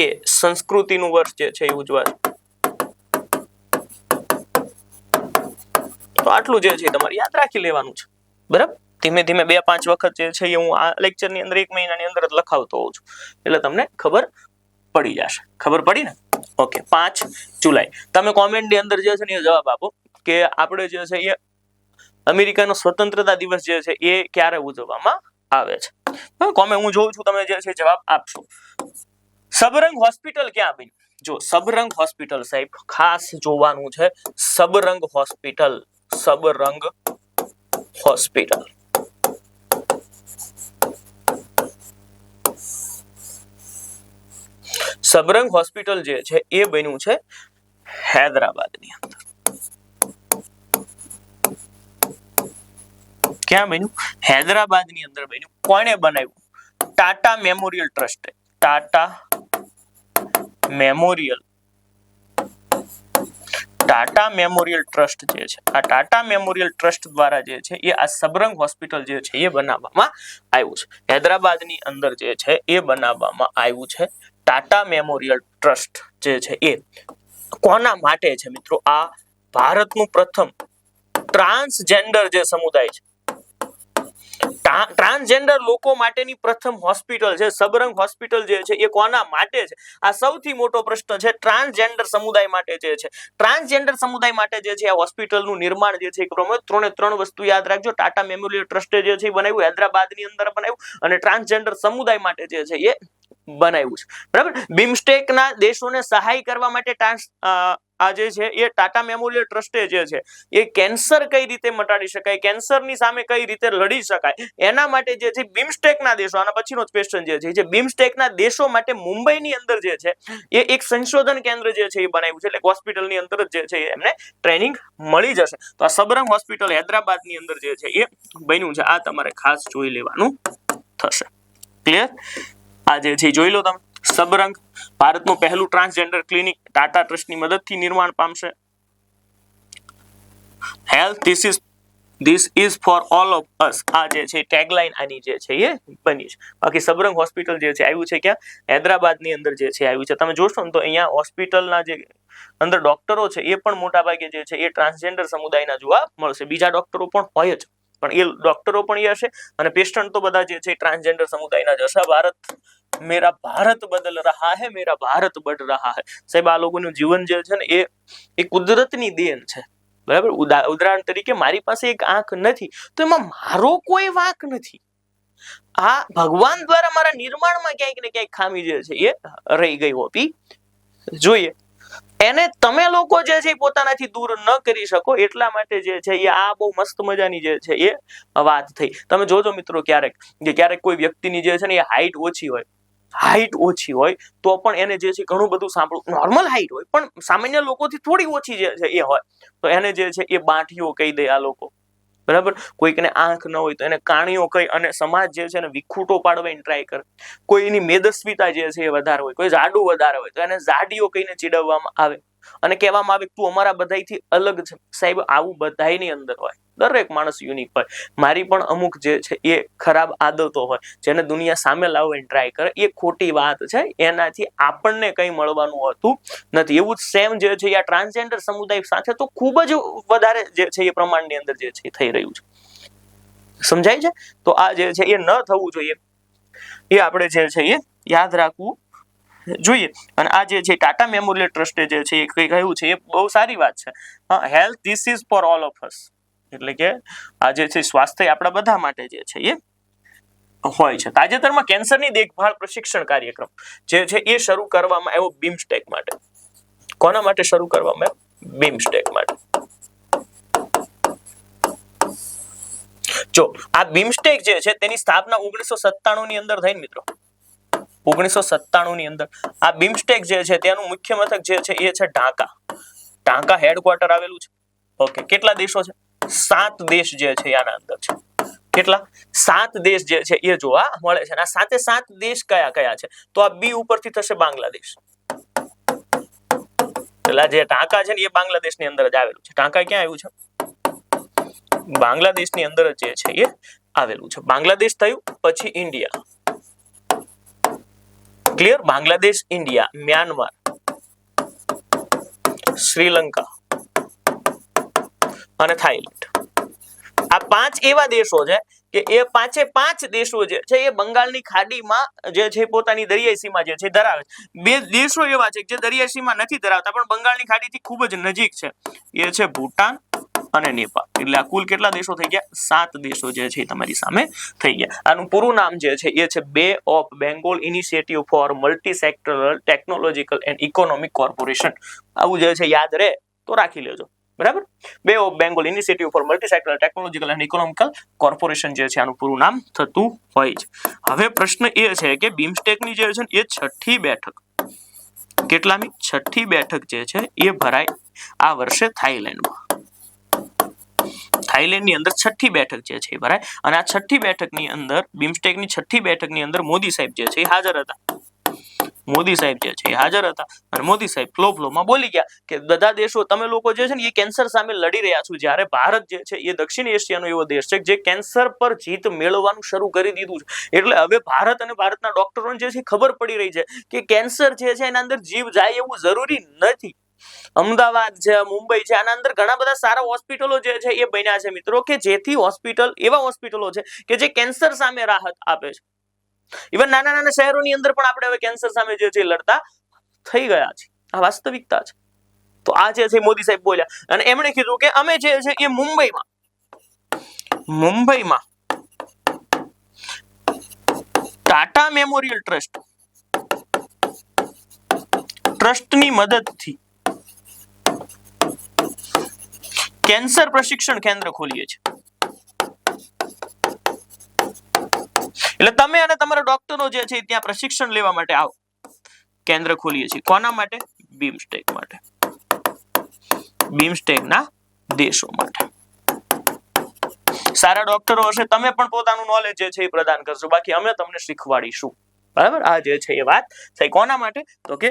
એ સંસ્કૃતિનું વર્ષ જે છે એ ઉજવાશે. તો આટલું જે છે તમારે યાદ રાખી લેવાનું છે. બરાબર. ધીમે ધીમે 2-5 વખત જે છે એ હું આ લેક્ચરની અંદર 1 મહિનાની અંદર જ લખાવતો હોઉં છું એટલે તમને ખબર પડી જશે. ખબર પડી ને? ઓકે. 5 જુલાઈ તમે કોમેન્ટની અંદર જે છે ને એ જવાબ આપો કે આપણે જે છે એ અમેરિકાનો સ્વતંત્રતા દિવસ જે છે એ ક્યારે ઉજવવામાં આવે છે. કોમેન્ટ હું જોઉં છું તમે જે છે જવાબ આપશો. સબરંગ હોસ્પિટલ ક્યાં બની? જો સબરંગ હોસ્પિટલ સાહેબ ખાસ જોવાનું છે. સબરંગ હોસ્પિટલ. સબરંગ હોસ્પિટલ. સબરંગ હોસ્પિટલ જે છે એ બન્યું છે હૈદરાબાદની અંદર. ક્યાં બન્યું? હૈદરાબાદની અંદર બન્યું. કોણે બનાવ્યું? Tata memorial trust. Tata memorial trust જે છે આ ટાટા મેમોરિયલ ટ્રસ્ટ દ્વારા જે છે એ આ સબરંગ હોસ્પિટલ જે છે એ બનાવવામાં આવ્યું છે. હૈદરાબાદની અંદર જે છે એ બનાવવામાં આવ્યું છે ટાટા મેમોરિયલ ટ્રસ્ટ જે છે એ કોના માટે છે મિત્રો? આ ભારતનું પ્રથમ ટ્રાન્સજેન્ડર જે સમુદાય છે ટ્રાન્સજેન્ડર લોકો માટેની પ્રથમ હોસ્પિટલ છે સબરંગ હોસ્પિટલ જે છે એ કોના માટે છે? આ સૌથી મોટો પ્રશ્ન છે. ટ્રાન્સજેન્ડર સમુદાય માટે જે છે ટ્રાન્સજેન્ડર સમુદાય માટે જે છે આ હોસ્પિટલનું નિર્માણ જે છે એ કરવામાં 3 વસ્તુ યાદ રાખજો. ટાટા મેમોરિયલ ટ્રસ્ટે જે છે એ બનાવ્યું, હૈદરાબાદની અંદર બનાવ્યું અને ટ્રાન્સજેન્ડર સમુદાય માટે જે છે એ બનાવ્યું છે. બરાબર. બિમસ્ટેકના દેશોને સહાય કરવા માટે આ જે છે એ ટાટા મેમોરિયલ ટ્રસ્ટે જે છે એ કેન્સર કઈ રીતે મટાડી શકાય, કેન્સરની સામે કઈ રીતે લડી શકાય એના માટે જે છે બિમસ્ટેકના દેશો, આના પછીનો જ ક્વેશ્ચન જે છે બિમસ્ટેકના દેશો માટે મુંબઈની અંદર જે છે એ એક સંશોધન કેન્દ્ર જે છે એ બનાવ્યું છે. એટલે હોસ્પિટલની અંદર જ જે છે એમને ટ્રેનિંગ મળી જશે. તો આ સબરંગ હોસ્પિટલ હૈદરાબાદની અંદર જે છે એ બન્યું છે. આ તમારે ખાસ જોઈ લેવાનું થશે. ક્લિયર? આ જે છે જોઈ લો તમે. સબરંગ ભારતનું પહેલું ટ્રાન્સજેન્ડર ક્લિનિક ટાટા ટ્રસ્ટની મદદથી નિર્માણ પામશે. Health this is for all of us. આ જે છે ટેગલાઇન આની જે છે એ બની છે. બાકી સબરંગ હોસ્પિટલ જે છે આવ્યું છે ક્યાં? હૈદરાબાદની અંદર જે છે આવ્યું છે. તમે જોશો ને તો અહીંયા હોસ્પિટલના જે અંદર ડોક્ટરો છે એ પણ મોટા ભાગે જે છે એ ટ્રાન્સજેન્ડર સમુદાયના જોવા મળશે. બીજા ડોક્ટરો પણ હોય જ પણ એ ડોક્ટરો પણ એ હશે અને પેશન્ટ તો બધા જે છે ટ્રાન્સજેન્ડર સમુદાયના જ હશે. मेरा भारत बदल रहा है, मेरा भारत बढ़ रहा है. સાહેબ આ લોકોનું જીવન જે છે ને એ કુદરતની દેન છે. બરાબર. ઉદાહરણ તરીકે મારી પાસે એક આંખ નથી તો એમાં મારો કોઈ વાંક નથી. આ ભગવાન દ્વારા મારા નિર્માણમાં ક્યાંક ને ક્યાંક ખામી જે છે એ રહી ગઈ હોવી જોઈએ. એને તમે લોકો જે છે પોતાનાથી દૂર ન કરી શકો એટલા માટે જે છે એ આ બહુ મસ્ત મજાની જે છે એ વાત થઈ. તમે જોજો મિત્રો ક્યારેક કોઈ વ્યક્તિની જે છે ને એ હાઈટ ઓછી હોય હાઈટ ઓછી હોય તો પણ એને જે છે ઘણું બધું સાંભળવું, નોર્મલ હાઈટ હોય પણ સામાન્ય લોકોથી થોડી ઓછી જે છે એ હોય તો એને જે છે એ બાંઠીઓ કહી દે આ લોકો, બરાબર. કોઈકને આંખ ન હોય તો એને કાણીઓ કહી અને સમાજ જે છે એને વિખૂટો પાડવાની ટ્રાય કરે. કોઈની મેદસ્વીતા જે છે એ વધારે હોય, કોઈ જાડું વધારે હોય તો એને જાડીઓ કહીને ચીડવવામાં આવે અને કહેવામાં આવે તું અમારા બધાયથી અલગ છે. સાહેબ આવું બધાયની અંદર હોય, દરેક માણસ યુનિક હોય. મારી પણ અમુક જે છે એ ખરાબ આદતો હોય જેને દુનિયા સામે લાવવાની ટ્રાય કરે, એ ખોટી વાત છે. એનાથી આપણને કંઈ મળવાનું હોતું નથી. એવું જ સેમ જે છે આ ટ્રાન્સજેન્ડર સમુદાય સાથે તો ખૂબ જ વધારે જે છે એ પ્રમાણની અંદર જે છે થઈ રહ્યું છે. સમજાય છે? તો આ જે છે એ ન થવું જોઈએ, એ આપણે જે છે એ યાદ રાખવું જોઈએ. અને આ જે છે ટાટા મેમોરિયલ ટ્રસ્ટે જે છે એ કઈ કહ્યું છે એ બહુ સારી વાત છે. Health this is for all of us, એટલે કે આ જે છે સ્વાસ્થ્ય આપણા બધા માટે જે છે એ હોય છે. તાજેતરમાં કેન્સરની દેખભાળ પ્રશિક્ષણ કાર્યક્રમ જે છે એ શરૂ કરવામાં આવ્યો બીમસ્ટેક માટે. કોના માટે શરૂ કરવામાં આવ્યો? બીમસ્ટેક માટે. જો આ બીમસ્ટેક જે છે તેની સ્થાપના 1997 ની અંદર થઈ મિત્રો. 1997 ની અંદર આ બીમસ્ટેક જે છે તેનું મુખ્ય મથક જે છે એ છે ઢાકા. ઢાકા હેડક્વાર્ટર આવેલું છે. ઓકે, કેટલા દેશો છે? 7 દેશ જે છે આના અંદર છે. કેટલા? 7 દેશ જે છે એ જોવા મળે છે. અને આ 7 દેશ કયા કયા છે? તો આ બી ઉપરથી થશે બાંગ્લાદેશ. એટલે જે ઢાકા છે ને એ બાંગ્લાદેશની અંદર જ આવેલું છે. ઢાકા ક્યાં આવ્યું છે? બાંગ્લાદેશની અંદર જે છે એ આવેલું છે. બાંગ્લાદેશ થયું, પછી India. Clear? Bangladesh, India, Myanmar, Sri Lanka અને થાઈલેન્ડ. આ 5 એવા દેશો છે કે એ 5 દેશો જે છે એ બંગાળની ખાડીમાં જે છે પોતાની દરિયાઈ સીમા જે છે ધરાવે છે. 2 દેશો એવા છે જે દરિયાઈ સીમા નથી ધરાવતા પણ બંગાળની ખાડીથી ખૂબ જ નજીક છે. એ છે ભૂટાન અને નેપાળ. એટલે આ કુલ કેટલા દેશો થઈ ગયા? 7 દેશો જે છે તમારી સામે થઈ ગયા. આનું પૂરું નામ જે છે એ છે બે of Bengal initiative four multi sectoral technological and economic corporation. આવું જે છે યાદ રહે તો રાખી લેજો, બરાબર. બે of Bengal initiative four multi sectoral technological and economical corporation જે છે આનું પૂરું નામ થતું હોય છે. હવે પ્રશ્ન એ છે કે બીમસ્ટેકની જે છે એ 6ઠ્ઠી બેઠક, કેટલામી? 6ઠ્ઠી બેઠક જે છે એ ભરાય આ વર્ષે થાઈલેન્ડમાં. થાઈલેન્ડની અંદર 6ઠ્ઠી બેઠક જે છે એ ભરાય અને આ 6ઠ્ઠી બેઠકની અંદર બીમસ્ટેકની 6ઠ્ઠી બેઠકની અંદર મોદી સાહેબ જે છે એ હાજર હતા. મોદી સાહેબ જે છે એ હાજર હતા અને મોદી સાહેબ ફ્લોમાં બોલી ગયા કે બધા દેશો તમે લોકો જે છે ને એ કેન્સર સામે લડી રહ્યા છો, જ્યારે ભારત જે છે એ દક્ષિણ એશિયાનો એવો દેશ છે જે કેન્સર પર જીત મેળવવાનું શરૂ કરી દીધું છે. એટલે હવે ભારત અને ભારતના ડોક્ટરોને જે છે ખબર પડી રહી છે કે કેન્સર જે છે એના અંદર જીવ જાય એવું જરૂરી નથી. અમદાવાદ છે, મુંબઈ છે, આના અંદર ઘણા બધા સારા હોસ્પિટલો જે છે એ બન્યા છે મિત્રો, કે જેથી એવા હોસ્પિટલો છે કે જે કેન્સર સામે રાહત આપે છે. ઇવન નાના નાના શહેરોની અંદર પણ આપણે હવે કેન્સર સામે જે છે લડતા થઈ ગયા છે. આ વાસ્તવિકતા છે. તો આ જે છે મોદી સાહેબ બોલ્યા અને એમણે કીધું કે અમે જે છે એ મુંબઈમાં ટાટા મેમોરિયલ ટ્રસ્ટની મદદથી કેન્સર પ્રશિક્ષણ કેન્દ્ર ખોલીએ છીએ. એટલે તમે અને તમારા ડોક્ટરો જે છે ત્યાં પ્રશિક્ષણ લેવા માટે આવો. કેન્દ્ર ખોલીએ છીએ. કોના માટે? બીમસ્ટેક માટે. બીમસ્ટેકના દેશો માટે. સારા ડોક્ટરો હશે, તમે પણ પોતાનું નોલેજ જે છે એ પ્રદાન કરશો, બાકી અમે તમને શીખવાડીશું. બરાબર? આ જે છે એ વાત થઈ. કોના માટે? તો કે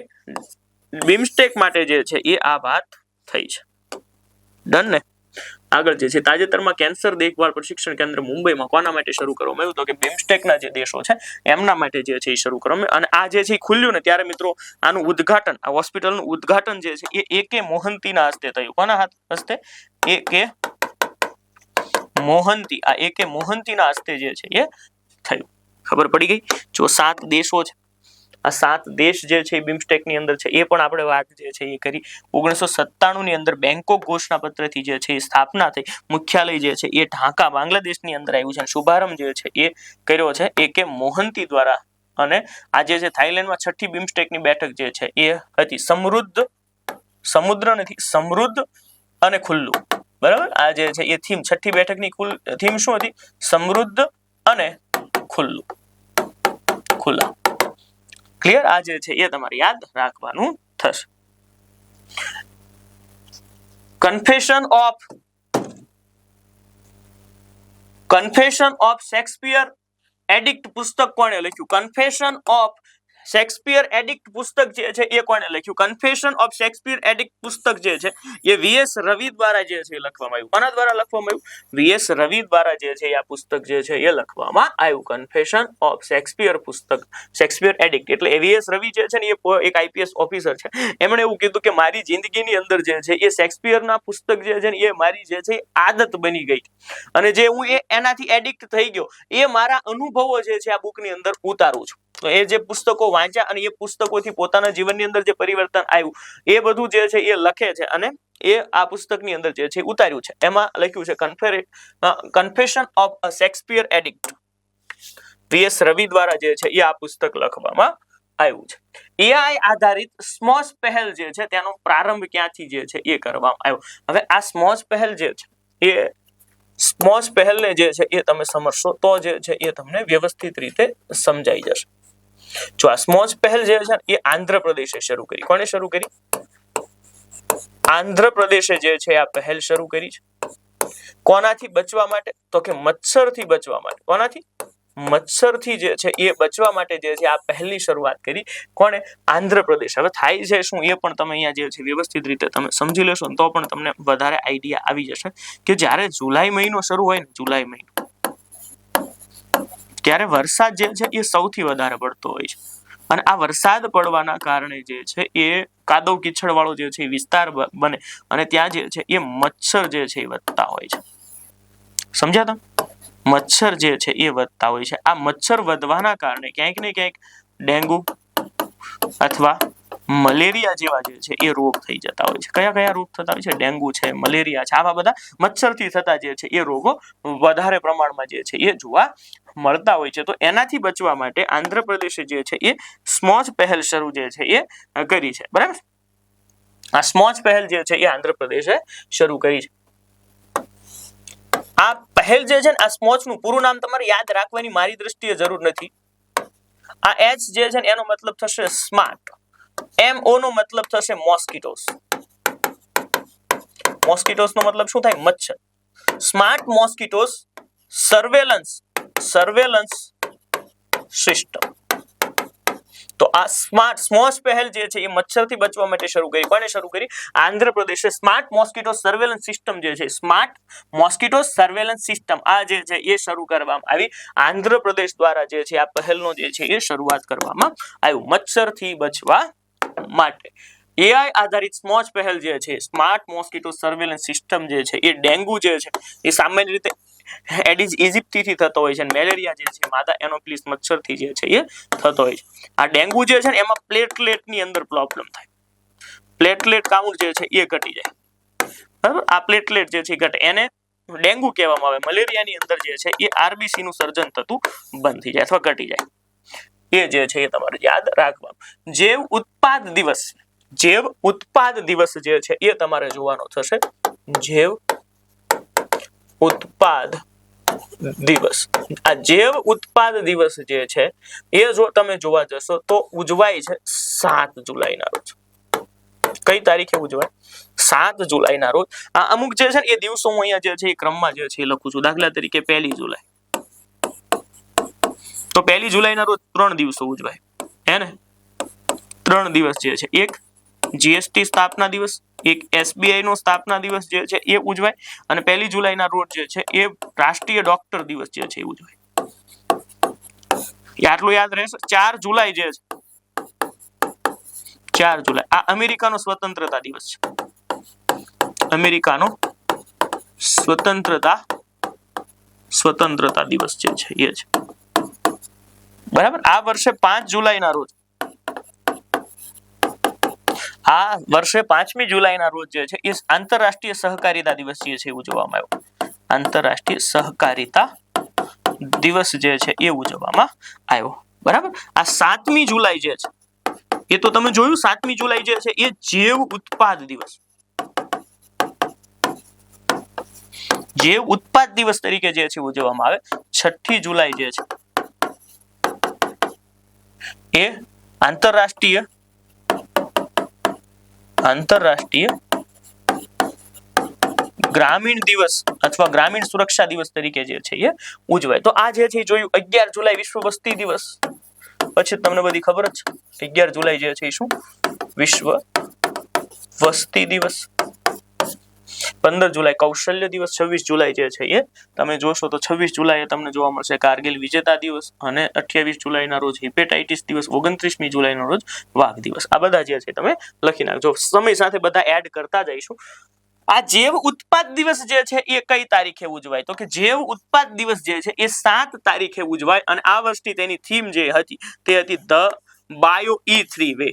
બીમસ્ટેક માટે જે છે એ આ વાત થઈ છે. ડન ને? આગળ જે છે તાજેતરમાં કેન્સર દેખભાળ પ્રશિક્ષણ કેન્દ્ર મુંબઈમાં કોના માટે શરૂ કરવામાં આવ્યું? તો કે બીમસ્ટેકના જે દેશો છે એમના માટે જે છે એ શરૂ કરવામાં આવ્યું. અને આ જે છે ખુલ્યું ને ત્યારે મિત્રો આનું ઉદ્ઘાટન, આ હોસ્પિટલનું ઉદ્ઘાટન જે છે એ A.K. મોહંતીના હસ્તે થયું. કોના હસ્તે? A.K. મોહંતી. આ A.K. મોહંતીના હસ્તે જે છે એ થયું. ખબર પડી ગઈ? જો 7 દેશો છે, આ 7 દેશ જે છે બીમસ્ટેકની અંદર છે એ પણ આપણે વાત જે છે એ કરી. 1997 ની અંદર બેંકોક ઘોષણાપત્રથી જે છે એ સ્થાપના થઈ. મુખ્યાલય જે છે એ ઢાકા બાંગ્લાદેશની અંદર આવ્યું છે. શુભારંભ જે છે એ કર્યો છે A.K. મોહંતી દ્વારા. અને આજે જે થાઈલેન્ડમાં 6ઠ્ઠી બીમસ્ટેકની બેઠક જે છે એ હતી સમૃદ્ધ અને ખુલ્લું. બરાબર? આ જે છે એ થીમ 6ઠ્ઠી બેઠકની કુલ થીમ શું હતી? સમૃદ્ધ અને ખુલ્લા. ક્લિયર? આ જે છે એ તમારે યાદ રાખવાનું થશે. કન્ફેશન ઓફ શેક્સપિયર એડિક્ટ પુસ્તક કોણે લખ્યું? કન્ફેશન ઓફ શેક્સપિયર એડિક્ટ પુસ્તક જે છે એ કોણે લખ્યું? કન્ફેશન ઓફ શેક્સપિયર એડિક્ટ પુસ્તક જે છે એ વીએસ રવિ દ્વારા જે છે લખવામાં આવ્યું. કોના દ્વારા લખવામાં આવ્યું? વીએસ રવિ દ્વારા જે છે આ પુસ્તક જે છે એ લખવામાં આવ્યું. કન્ફેશન ઓફ શેક્સપિયર પુસ્તક, શેક્સપિયર એડિક્ટ એટલે વીએસ રવિ જે છે ને એ એક આઈપીએસ ઓફિસર છે. એમણે એવું કીધું કે મારી જિંદગીની અંદર જે છે એ શેક્સપિયરના પુસ્તક જે છે ને એ મારી જે છે આદત બની ગઈ અને જે હું એનાથી એડિક્ટ થઈ ગયો એ મારા અનુભવો જે છે આ બુકની અંદર ઉતારું છું. તો એ જે પુસ્તકો વાંચ્યા અને એ પુસ્તકોથી પોતાના જીવનની અંદર જે પરિવર્તન આવ્યું એ બધું જે છે એ લખે છે અને એ આ પુસ્તકની અંદર જે છે ઉતાર્યું છે. એમાં લખ્યું છે confession of a Shakespeare addict. VS Ravi દ્વારા જે છે એ આ પુસ્તક લખવામાં આવ્યું છે. એઆઈ આધારિત સ્મોશ પહેલ જે છે તેનો પ્રારંભ ક્યાંથી જે છે એ કરવામાં આવ્યો. હવે આ સ્મોશ પહેલ જે છે એ સ્મોશ પહેલને જે છે એ તમે સમજશો તો જે છે એ તમને વ્યવસ્થિત રીતે સમજાઈ જશે. જો આ સ્મોશ પહેલ જે છે એ આંધ્રપ્રદેશે શરૂ કરી. કોણે શરૂ કરી? આંધ્રપ્રદેશે જે છે આ પહેલ શરૂ કરી છે. કોનાથી બચવા માટે? તો કે મચ્છરથી બચવા માટે. કોનાથી? મચ્છરથી જે છે એ બચવા માટે જે છે આ પહેલની શરૂઆત કરી. કોણે? આંધ્રપ્રદેશ. હવે થાય છે શું એ પણ તમે અહીંયા જે છે વ્યવસ્થિત રીતે તમે સમજી લેશો ને તો પણ તમને વધારે આઈડિયા આવી જશે કે જ્યારે જુલાઈ મહિનો શરૂ હોય ને, જુલાઈ મહિનો, ત્યારે વરસાદ જે છે એ સૌથી વધારે પડતો હોય છે અને આ વરસાદ પડવાના કારણે જે છે એ કાદવ કીચડ વાળો જે છે વિસ્તાર બને અને ત્યાં જે છે એ મચ્છર જે છે એ વધતા હોય છે. સમજ્યા તમે? મચ્છર જે છે એ વધતા હોય છે. આ મચ્છર વધવાના કારણે ક્યાંક ને ક્યાંક ડેન્ગુ અથવા મલેરિયા જેવા જે છે એ રોગ થઈ જતા હોય છે. કયા કયા રોગ થતા હોય છે? ડેન્ગુ છે, મલેરિયા છે. આવા બધા મચ્છરથી થતા જે છે એ રોગો વધારે પ્રમાણમાં જે છે એ જોવા મળતા હોય છે. તો એનાથી બચવા માટે આંધ્રપ્રદેશે જે છે એ સ્મોશ પહેલ શરૂ જે છે એ કરી છે. બરાબર? આ સ્મોશ પહેલ જે છે એ આંધ્રપ્રદેશે શરૂ કરી છે. આ પહેલ જે છે ને, આ સ્મોશ નું પૂરું નામ તમારે યાદ રાખવાની મારી દ્રષ્ટિએ જરૂર નથી. આ એચ જે છે ને એનો મતલબ થશે સ્માર્ટ, MO નો મતલબ થશે મોસ્કિટોસ. મોસ્કિટોસ નો મતલબ શું થાય? મચ્છર. Smart mosquitoes surveillance system. તો આ સ્મોશ પહેલ જે છે એ મચ્છરથી બચવા માટે શરૂ કરી. કોને શરૂ કરી? આંધ્રપ્રદેશે. સ્માર્ટ મોસ્કિટો સર્વેલન્સ સિસ્ટમ જે છે, સ્માર્ટ મોસ્કિટો સર્વેલન્સ સિસ્ટમ આ જે છે એ શરૂ કરવામાં આવી. આંધ્રપ્રદેશ દ્વારા જે છે આ પહેલનો જે છે એ શરૂઆત કરવામાં આવ્યું મચ્છરથી બચવા માટે. એઆઈ આધારિત સ્મોશ પહેલ જે છે, સ્માર્ટ મોસ્કિટો સર્વેલન્સ સિસ્ટમ જે છે એ ડેન્ગુ જે છે એ સામાન્ય રીતે એડિસ ઇજિપ્તીથી થતો હોય છે અને મેલેરિયા જે છે માદા એનોફિલિસ મચ્છરથી જે છે એ થતો હોય છે. આ ડેન્ગુ જે છે ને એમાં પ્લેટલેટની અંદર પ્રોબ્લેમ થાય. પ્લેટલેટ કાઉન્ટ જે છે એ ઘટી જાય. બરાબર? આ પ્લેટલેટ જે છે ઘટે એને ડેન્ગુ કહેવામાં આવે. મલેરિયાની અંદર જે છે એ આરબીસી નું સર્જન થતું બંધ થઈ જાય અથવા ઘટી જાય. એ જે છે એ તમારે યાદ રાખવાનું. જૈવ ઉત્પાદ દિવસ જે છે એ તમારે જોવાનો થશે. જૈવ ઉત્પાદ દિવસ. આ જૈવ ઉત્પાદ દિવસ જે છે એ જો તમે જોવા જશો તો ઉજવાય છે 7 જુલાઈના રોજ. કઈ તારીખે ઉજવાય? 7 જુલાઈના રોજ. આ અમુક જે છે ને એ દિવસો હું અહીંયા જે છે એ ક્રમમાં જે છે એ લખું છું. દાખલા તરીકે 1 જુલાઈ. તો 1 જુલાઈના રોજ 3 દિવસો ઉજવાય. હે ને? 3 દિવસ જે છે. એક જીએસટી સ્થાપના દિવસ, એક એસબીઆઈ નો સ્થાપના દિવસ જે છે એ ઉજવાય અને 1 જુલાઈના રોજ જે છે એ રાષ્ટ્રીય ડોક્ટર દિવસ જે છે એ ઉજવાય. આટલું યાદ રહેશે. 4 જુલાઈ જે છે, 4 જુલાઈ આ અમેરિકાનો સ્વતંત્રતા દિવસ છે. અમેરિકાનો સ્વતંત્રતા દિવસ જે છે એ છે. બરાબર? આ વર્ષે 5 જુલાઈના રોજ, આ વર્ષે 5મી જુલાઈના રોજ જે છે એ આંતરરાષ્ટ્રીય સહકારિતા દિવસ જે છે ઉજવવામાં આવ્યો. આંતરરાષ્ટ્રીય સહકારિતા દિવસ જે છે એ ઉજવવામાં આવ્યો. બરાબર? આ 7મી જુલાઈ જે છે એ તો તમે જોયું. 7મી જુલાઈ જે છે એ જૈવ ઉત્પાદ દિવસ. જૈવ ઉત્પાદ દિવસ તરીકે જે છે ઉજવવામાં આવે. 6ઠી જુલાઈ જે છે એ આંતરરાષ્ટ્રીય ગ્રામીણ દિવસ અથવા ગ્રામીણ સુરક્ષા દિવસ તરીકે જે છે એ ઉજવાય. તો આ જે છે એ જોયું 11 જુલાઈ વિશ્વ વસ્તી દિવસ. પછી તમને બધી ખબર જ છે 11 જુલાઈ જે છે એ શું વિશ્વ વસ્તી દિવસ. 15 જુલાઈ કૌશલ્ય દિવસ. 26 જુલાઈ જે છે એ તમે જોશો તો 26 જુલાઈએ તમને જોવા મળશે કારગિલ વિજેતા દિવસ અને 28 જુલાઈના રોજ હિપેટાઇટિસ દિવસ, 29મી જુલાઈના રોજ વાઘ દિવસ. આ બધા જે છે તમે લખી નાખજો. સમય સાથે બધા એડ કરતા જઈશું. આ જૈવ ઉત્પાદ દિવસ જે છે એ કઈ તારીખે ઉજવાય? તો કે જૈવ ઉત્પાદ દિવસ જે છે એ 7 તારીખે ઉજવાય અને આ વર્ષની તેની થીમ જે હતી તે હતી the bio E3 way.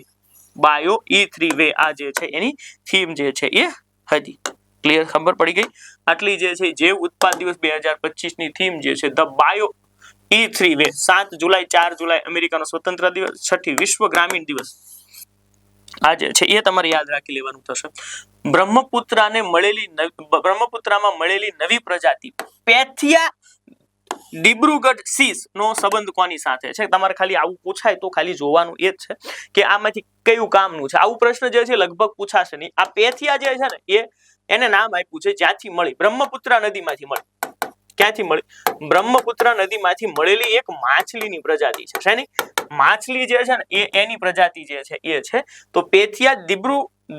Bio E3 way આ જે છે એની થીમ જે છે એ હતી. ક્લિયર? ખબર પડી ગઈ? આટલી જે છે જૈવ ઉત્પાદ દિવસ 2025 ની થીમ જે છે ધ બાયો E3 વે. 7 જુલાઈ, 4 જુલાઈ અમેરિકાનો સ્વતંત્ર દિવસ, 6ઠી વિશ્વ ગ્રામીણ દિવસ. આ જે છે એ તમારે યાદ રાખી લેવાનું થશે. બ્રહ્મપુત્રમાં મળેલી નવી પ્રજાતિ પેથિયા ડિબ્રુગઢ સીસ નો સંબંધ કોની સાથે છે? તમારે ખાલી આવું પૂછાય તો ખાલી જોવાનું એ જ છે કે આમાંથી કયું કામનું છે. આવું પ્રશ્ન જે છે લગભગ પૂછાશે નહીં. આ પેથિયા જે છે ને એને નામ આપ્યું છે જ્યાંથી મળી, બ્રહ્મપુત્ર નદીમાંથી મળી. ક્યાંથી મળી? બ્રહ્મપુત્ર નદીમાંથી મળેલી એક માછલીની પ્રજાતિ છે. શેની માછલી જે છે ને એની પ્રજાતિ જે છે એ છે તો પેથિયા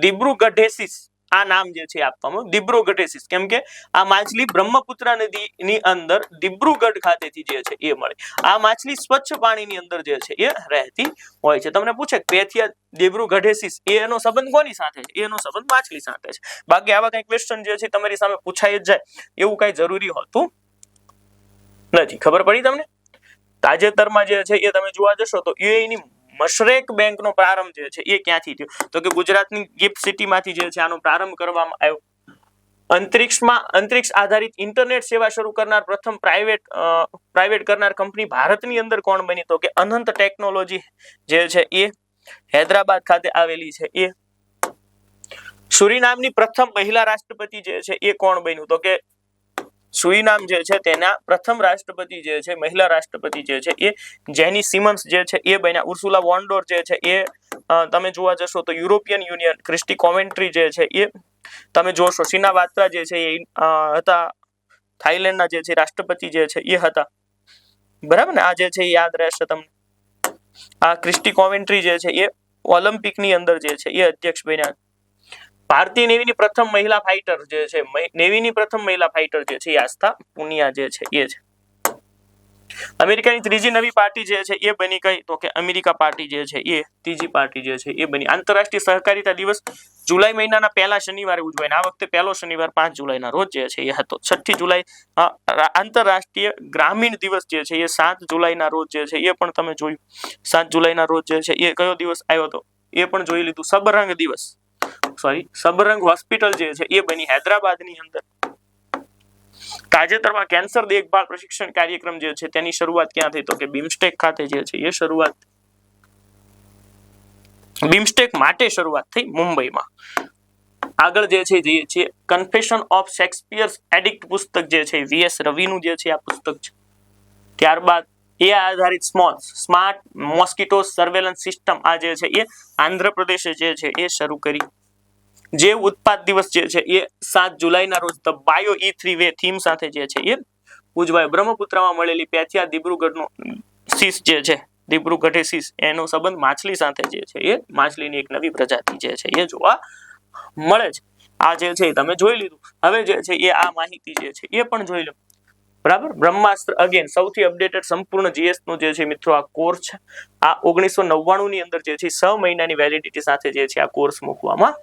ડિબ્રુગઢેસિસ. આ નામ જે છે આપવામાં ડિબ્રુગઢેસિસ, કેમ કે આ માછલી બ્રહ્મપુત્ર નદીની અંદર ડિબ્રુગઢ ખાતેથી જે છે એ મળે. આ માછલી સ્વચ્છ પાણીની અંદર જે છે એ રહેતી હોય છે. તમને પૂછે પેથિયા ડિબ્રુગઢેસિસ એનો સંબંધ કોની સાથે છે? એનો સંબંધ માછલી સાથે છે. બાકી આવા કઈ ક્વેશ્ચન જે છે તમારી સામે પૂછાઈ જ જાય એવું કઈ જરૂરી હોતું નથી. ખબર પડી તમને? તાજેતરમાં જે છે એ તમે જોવા જશો તો યુએઈની મશરેક બેંકનો પ્રારંભ જે છે એ ક્યાંથી થયો? તો કે ગુજરાતની ગિફ્ટ સિટીમાંથી જે છે આનો પ્રારંભ કરવામાં આવ્યો. અંતરિક્ષ આધારિત ઇન્ટરનેટ સેવા શરૂ કરનાર પ્રથમ પ્રાઇવેટ કરનાર કંપની ભારતની અંદર કોણ બની? તો કે અનંત ટેકનોલોજી જે છે એ હૈદરાબાદ ખાતે આવેલી છે. એ સુરીનામની પ્રથમ મહિલા રાષ્ટ્રપતિ જે છે એ કોણ બન્યું? તો કે સુરીનામ જે છે તેના પ્રથમ રાષ્ટ્રપતિ જે છે મહિલા રાષ્ટ્રપતિ જે છે એ જેની સિમન્સ જે છે એ બન્યા. ઉર્સુલા વોન ડોર જે છે એ તમે જોવા જશો તો યુરોપિયન યુનિયન. ક્રિસ્ટી કોવેન્ટ્રી જે છે એ તમે જોશો. સિનાવાત્રા જે છે એ હતા થાઈલેન્ડના જે છે રાષ્ટ્રપતિ જે છે એ હતા. બરાબર ને? આ જે છે એ યાદ રહેશે તમને. આ ક્રિસ્ટી કોવેન્ટ્રી જે છે એ ઓલિમ્પિકની અંદર જે છે એ અધ્યક્ષ બન્યા. ભારતીય નેવીની પ્રથમ મહિલા ફાઇટર જે છે એ આસ્થા પુનિયા જે છે એ છે. અમેરિકાની ત્રીજી નવી પાર્ટી જે છે એ બની કઈ? તો કે અમેરિકા પાર્ટી જે છે એ ત્રીજી પાર્ટી જે છે એ બની. આંતરરાષ્ટ્રીય સહકારિતા દિવસ જુલાઈ મહિનાના પહેલા શનિવારે ઉજવાય. આ વખતે પહેલો શનિવાર 5 જુલાઈના રોજ જે છે એ હતો. 6ઠી જુલાઈ આંતરરાષ્ટ્રીય ગ્રામીણ દિવસ જે છે એ 7 જુલાઈના રોજ જે છે એ પણ તમે જોયું. 7 જુલાઈના રોજ જે છે એ કયો દિવસ આવ્યો હતો એ પણ જોઈ લીધું. સબરંગ હોસ્પિટલ જે છે એ બની હૈદરાબાદની અંદર. તાજેતરમાં કેન્સર દેખભાળ પ્રશિક્ષણ કાર્યક્રમ જે છે તેની શરૂઆત ક્યાં થઈ? તો કે બિમસ્ટેક ખાતે જે છે એ શરૂઆત બિમસ્ટેક માટે શરૂઆત થઈ મુંબઈમાં. આગળ જે છે કન્ફેશન ઓફ શેક્સપિયર્સ એડિક્ટ પુસ્તક જે છે VS રવિનું જે છે આ પુસ્તક છે. ત્યારબાદ એ આધારિત સ્માર્ટ મોસ્કિટો સર્વેલન્સ સિસ્ટમ આ જે છે એ આંધ્રપ્રદેશે જે છે એ શરૂ કરી. જૈવ ઉત્પાદ દિવસ જે છે એ 7 જુલાઈના રોજ the bio E3 way theme સાથે જે છે એ ઉજવાય. બ્રહ્મપુત્રમાં મળેલી પેથિયા ડિબ્રુગઢનો સીસ જે છે ડિબ્રુગઢેસિસ એનો સંબંધ માછલી સાથે જે છે એ માછલીની એક નવી પ્રજાતિ જે છે એ જોવા મળે છે. આ જે છે તમે જોઈ લીધું. હવે જે છે એ આ માહિતી જે છે એ પણ જોઈ લો. બરાબર? બ્રહ્માસ્ત્ર અગેન સૌથી અપડેટેડ સંપૂર્ણ GS નો જે છે મિત્રો આ કોર્સ છે. આ 1999 ની અંદર જે છે 6 મહિનાની વેલિડિટી સાથે જે છે આ કોર્સ મૂકવામાં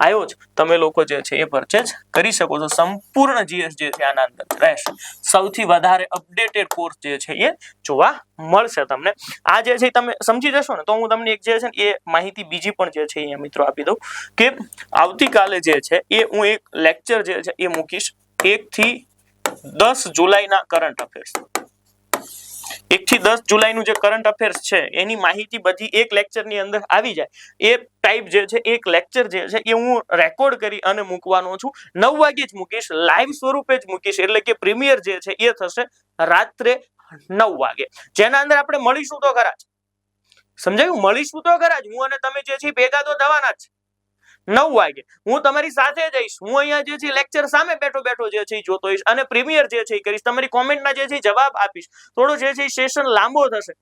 આવ્યો છે. તમે લોકો જે છે એ પરચેઝ કરી શકો છો. સંપૂર્ણ GS જે છે આના અંદર રહેશે. સૌથી વધારે અપડેટેડ કોર્સ જે છે એ જોવા મળશે તમને. આ જે છે તમે સમજી જશો ને તો હું તમને એક જે છે એ માહિતી બીજી પણ જે છે અહીંયા મિત્રો આપી દઉં કે આવતીકાલે જે છે એ હું એક લેક્ચર જે છે એ મૂકીશ 1 થી 10 જુલાઈના કરંટ અફેર્સ. 1 થી 10 જુલાઈનું જે કરંટ અફેર્સ છે એની માહિતી બધી એક લેક્ચરની અંદર આવી જાય. એ ટાઈપ જે છે એક લેક્ચર જે છે એ હું રેકોર્ડ કરી અને મૂકવાનો છું. 9 વાગે જ મૂકીશ, લાઈવ સ્વરૂપે જ મૂકીશ. એટલે કે પ્રીમિયર જે છે એ થશે રાત્રે 9 વાગે. જેના અંદર આપણે મળીશું તો ખરા જ. સમજાયું? મળીશું તો ખરા જ, હું અને તમે જે છે ભેગા તો થવાના જ. 9 વાગે હું તમારી સાથે જઈશ. હું અહીંયા જે છે લેક્ચર સામે બેઠો બેઠો જે છે જોતો હોઈશ અને પ્રીમિયર જે છે કરીશ. તમારી કોમેન્ટના જે છે જવાબ આપીશ. થોડો જે છે સેશન લાંબો થશે,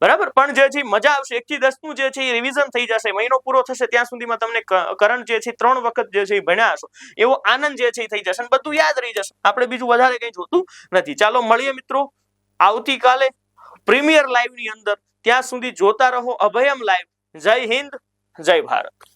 બરાબર, પણ જે છે મજા આવશે. 1 થી 10 નું જે છે રિવિઝન થઈ જશે. મહિનો પૂરો થશે ત્યાં સુધીમાં તમને કરંટ જે છે 3 વખત જે છે ભણ્યા હશો એવો આનંદ જે છે થઈ જશે અને બધું યાદ રહી જશે. આપણે બીજું વધારે કંઈ જોતું નથી. ચાલો મળીએ મિત્રો આવતીકાલે પ્રીમિયર લાઈવ ની અંદર. ત્યાં સુધી જોતા રહો અભયમ લાઈવ. જય હિન્દ, જય ભારત.